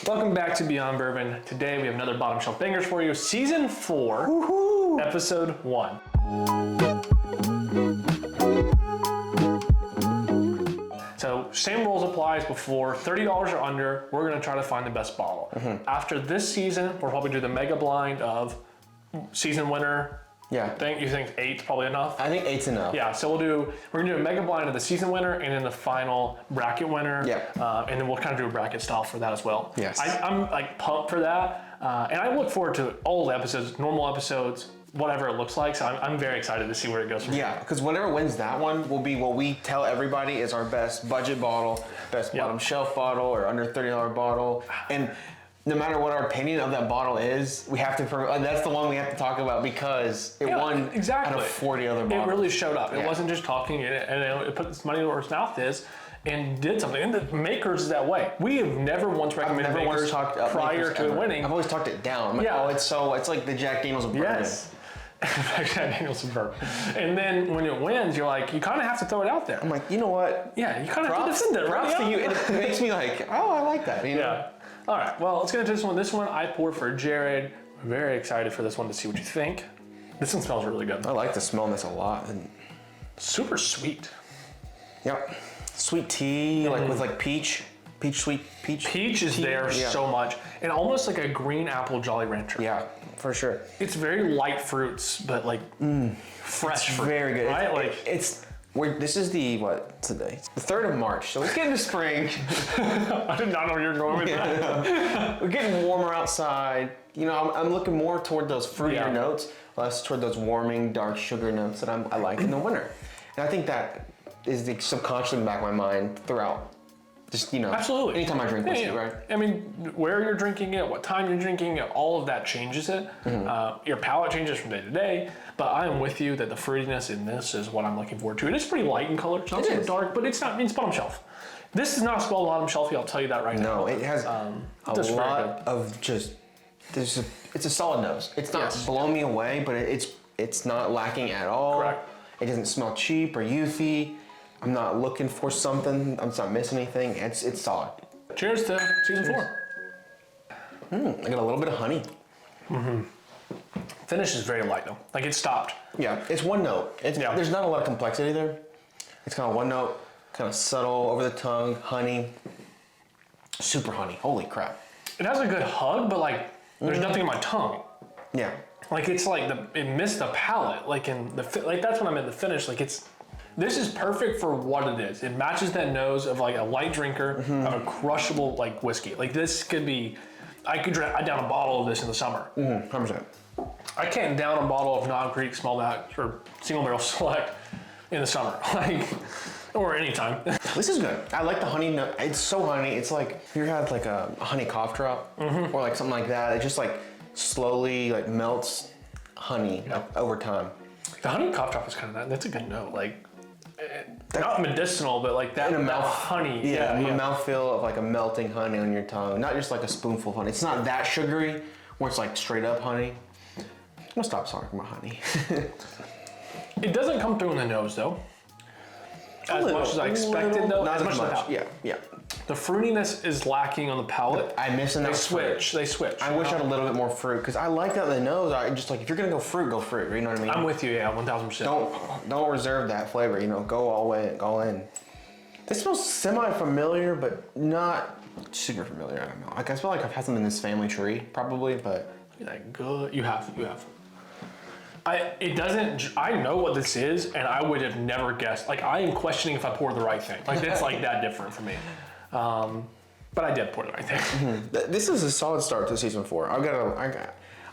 Welcome back to Beyond Bourbon. Today we have another bottom shelf bangers for you. Season 4, Episode 1. So same rules apply as before. $30 or under, we're gonna try to find the best bottle. After this season, we'll probably do the mega blind of season winner. Yeah. You think 8's probably enough? I think 8's enough. Yeah, so we're gonna do a mega blind of the season winner and then the final bracket winner. Yeah. And then we'll kind of do a bracket style for that as well. Yes. I'm like pumped for that. And I look forward to all the episodes, normal episodes, whatever it looks like. So I'm very excited to see where it goes from here. Yeah, because whatever wins that one will be what we tell everybody is our best budget bottle, best bottom shelf bottle, or under $30 bottle. And no matter what our opinion of that bottle is, we have to, that's the one we have to talk about because it won out of 40 other bottles. It really showed up. It wasn't just talking, and it put its money where its mouth is and did something. And the Makers is that way. We have never once recommended Makers prior to it winning. I've always talked it down. I'm like, oh, it's like the Jack Daniels of bourbon. Yes. Jack Daniels of bourbon. And then when it wins, you're like, you kind of have to throw it out there. I'm like, you know what? Yeah, you kind of have to defend it. Props to you. It makes me like, oh, I like that. You know? Yeah. All right, well, let's get into this one. This one I poured for Jared. Very excited for this one to see what you think. This one smells really good. I like the smell of this a lot. And super sweet. Yep. Sweet tea, like with like peach. Peach is there so much. And almost like a green apple Jolly Rancher. Yeah, for sure. It's very light fruits, but like fresh fruit. Very good. Right? This is what's today? The 3rd of March, so let's get into spring. I did not know where you were going with that. We're getting warmer outside. You know, I'm looking more toward those fruitier notes, less toward those warming, dark sugar notes that I like in the winter. And I think that is subconsciously in the back of my mind throughout. Just, you know, absolutely. Anytime I drink whiskey, right? I mean, where you're drinking it, what time you're drinking it, all of that changes it. Your palate changes from day to day, but I am with you that the fruitiness in this is what I'm looking forward to. It is pretty light in color. It's not so dark, but it's bottom shelf. This is not a small bottom shelfie, I'll tell you that right now. No, it has a lot of just, it's a solid nose. It's not blow me away, but it's not lacking at all. Correct. It doesn't smell cheap or youthy. I'm not looking for something. I'm not missing anything. It's solid. Cheers to season 4. I got a little bit of honey. Finish is very light though. Like it stopped. Yeah, it's one note. There's not a lot of complexity there. It's kind of one note, kind of subtle over the tongue, honey. Super honey. Holy crap. It has a good hug, but like there's nothing in my tongue. Yeah. Like it's like it missed the palate. Like that's what I meant. The finish. Like this is perfect for what it is. It matches that nose of like a light drinker of a crushable like whiskey. Like this could be, I down a bottle of this in the summer. 100%. I can't down a bottle of Knob Creek small batch or single barrel select in the summer, like, or anytime. This is good. I like the honey note. It's so honey. It's like, if you had like a honey cough drop or like something like that, it just like slowly like melts honey over time. The honey cough drop is kind of that's a good note. Like, not medicinal, but like that, honey. Yeah, a mouthfeel of like a melting honey on your tongue. Not just like a spoonful of honey. It's not that sugary where it's like straight up honey. I'm gonna stop talking about honey. It doesn't come through in the nose though. As much as I expected though. Not as much. Yeah. The fruitiness is lacking on the palate. I'm missing that fruit. They switch. I wish I had a little bit more fruit because I like that in the nose. I just like, if you're gonna go fruit, go fruit. You know what I mean? I'm with you, 1000%. Don't reserve that flavor. You know, go all in. This smells semi-familiar, but not super familiar. I don't know. Like I feel like I've had something in this family tree, probably, but. Like good. You have. It doesn't. I know what this is, and I would have never guessed. Like I am questioning if I poured the right thing. Like it's like that different for me. But I did pour the right thing. This is a solid start to season 4. I got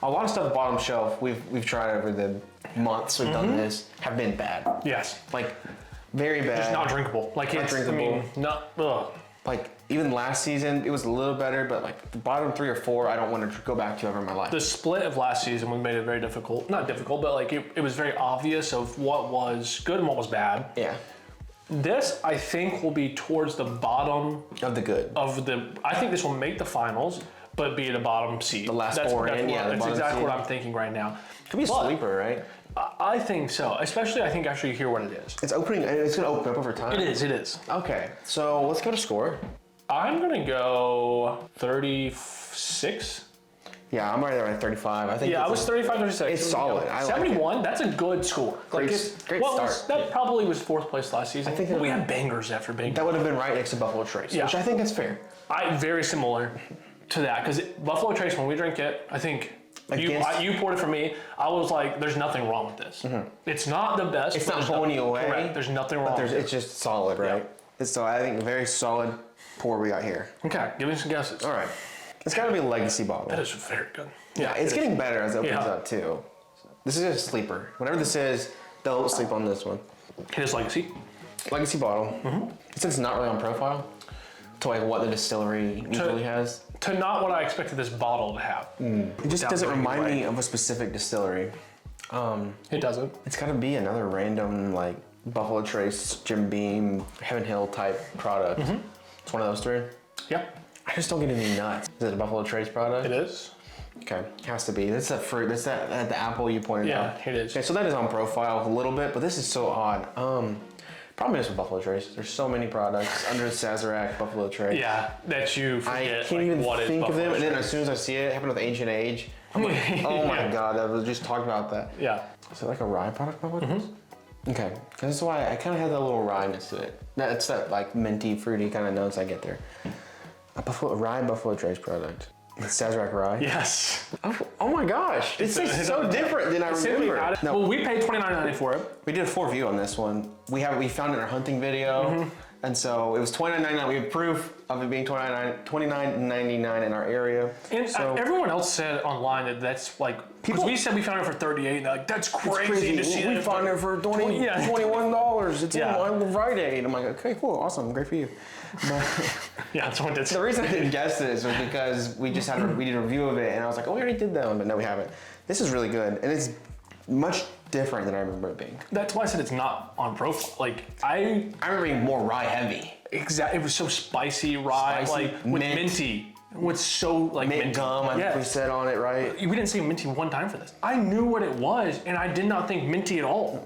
a lot of stuff bottom shelf. We've tried over the months we've done this have been bad. Yes. Like very bad. Just not drinkable. Like not drinkable. I mean, not. Ugh. Like even last season, it was a little better, but like the bottom 3 or 4, I don't want to go back to ever in my life. The split of last season made it very difficult. Not difficult, but like it was very obvious of what was good and what was bad. Yeah. This, I think, will be towards the bottom of the good. I think this will make the finals, but be the bottom seed. The last four in, That's exactly what I'm thinking right now. Could be a sleeper, right? I think so. Especially, I think after you hear what it is. It's opening. It's going to open up over time. It is. Okay, so let's go to score. I'm gonna go 36. Yeah, I'm right there at 35. I think. Yeah, I was 35, 36. It's solid. I like 71. it. That's a good score. Great start. That probably was 4th place last season. I think we had bangers after bangers. That would have been right next to Buffalo Trace, which I think is fair. Very similar to that because Buffalo Trace, when we drink it, I think you poured it for me. I was like, "There's nothing wrong with this. It's not the best. It's not pulling you away. Correct. There's nothing wrong. With it's just solid, right? Yeah. So I think a very solid pour we got here. Okay, give me some guesses. All right, it's got to be a legacy bottle. That is very good. Yeah, it's getting better as it opens up too. This is a sleeper. Whatever this is, don't sleep on this one. It is legacy. Legacy bottle. Since it's not really on profile to like what the distillery usually has. To not what I expected this bottle to have. It just doesn't remind me of a specific distillery. It doesn't. It's got to be another random like Buffalo Trace, Jim Beam, Heaven Hill type product. It's one of those three. Yep. I just don't get any nuts. Is it a Buffalo Trace product? It is. Okay, has to be. That's that fruit. That's that the apple you pointed out. Yeah, it is. Okay, so that is on profile a little bit, but this is so odd. Problem is with Buffalo Trace, there's so many products under the Sazerac Buffalo Trace. Yeah, that you forget. I can't even what think of them, Buffalo and then Trace. as soon as I see it, it happened with Ancient Age. I'm like, oh my god, I was just talking about that. Yeah. Is it like a rye product, Buffalo Trace? Okay, this is why I kind of have that little ryeness to it. That's that like minty, fruity kind of notes I get there. A Buffalo Trace product. It's Sazerac rye. Yes. Oh my gosh, it's so different than I remember. No. Well, we paid $29.90 for it. We did a 4 view on this one. We found it in our hunting video, and so it was $29.99. We have proof of it being $29.99 in our area. And so everyone else said online that that's like because we said we found it for $38, and they're like, that's crazy to see. We found it for $21. It's on Friday, and I'm like, okay, cool, awesome, great for you. But yeah, that's what it is. the reason I didn't guess this was because we just we did a review of it, and I was like, oh, we already did that one, but no, we haven't. This is really good, and it's much different than I remember it being. That's why I said it's not on profile. Like I remember being more rye heavy. Exactly, it was so spicy rye, like with minty. What's so like mint gum? I think we said on it, right? We didn't say minty one time for this. I knew what it was, and I did not think minty at all.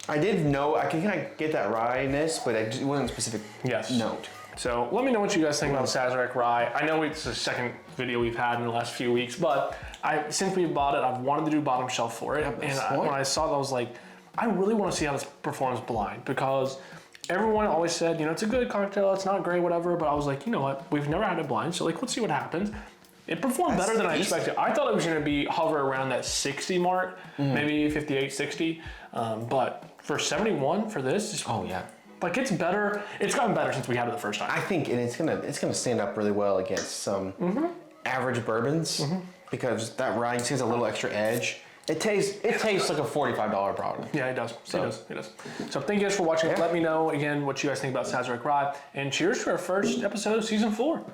I did know. I can kind of get that rye-ness, but it wasn't a specific note. So let me know what you guys think about Sazerac rye. I know it's the second video we've had in the last few weeks, but since we bought it, I've wanted to do bottom shelf for it. And when I saw it, I was like, I really want to see how this performs blind, because everyone always said, you know, it's a good cocktail, it's not great, whatever. But I was like, you know what? We've never had it blind, so like, let's see what happens. It performed better than I expected. I thought it was going to be hover around that 60 mark, maybe 58, 60. But for 71 for this, like it's better. It's gotten better since we had it the first time. I think, and it's gonna stand up really well against some average bourbons because that rye has a little extra edge. It tastes like a $45 product. Yeah, it does. So. It does. So thank you guys for watching. Let me know again what you guys think about Sazerac rye, and cheers to our first episode of season 4.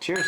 Cheers.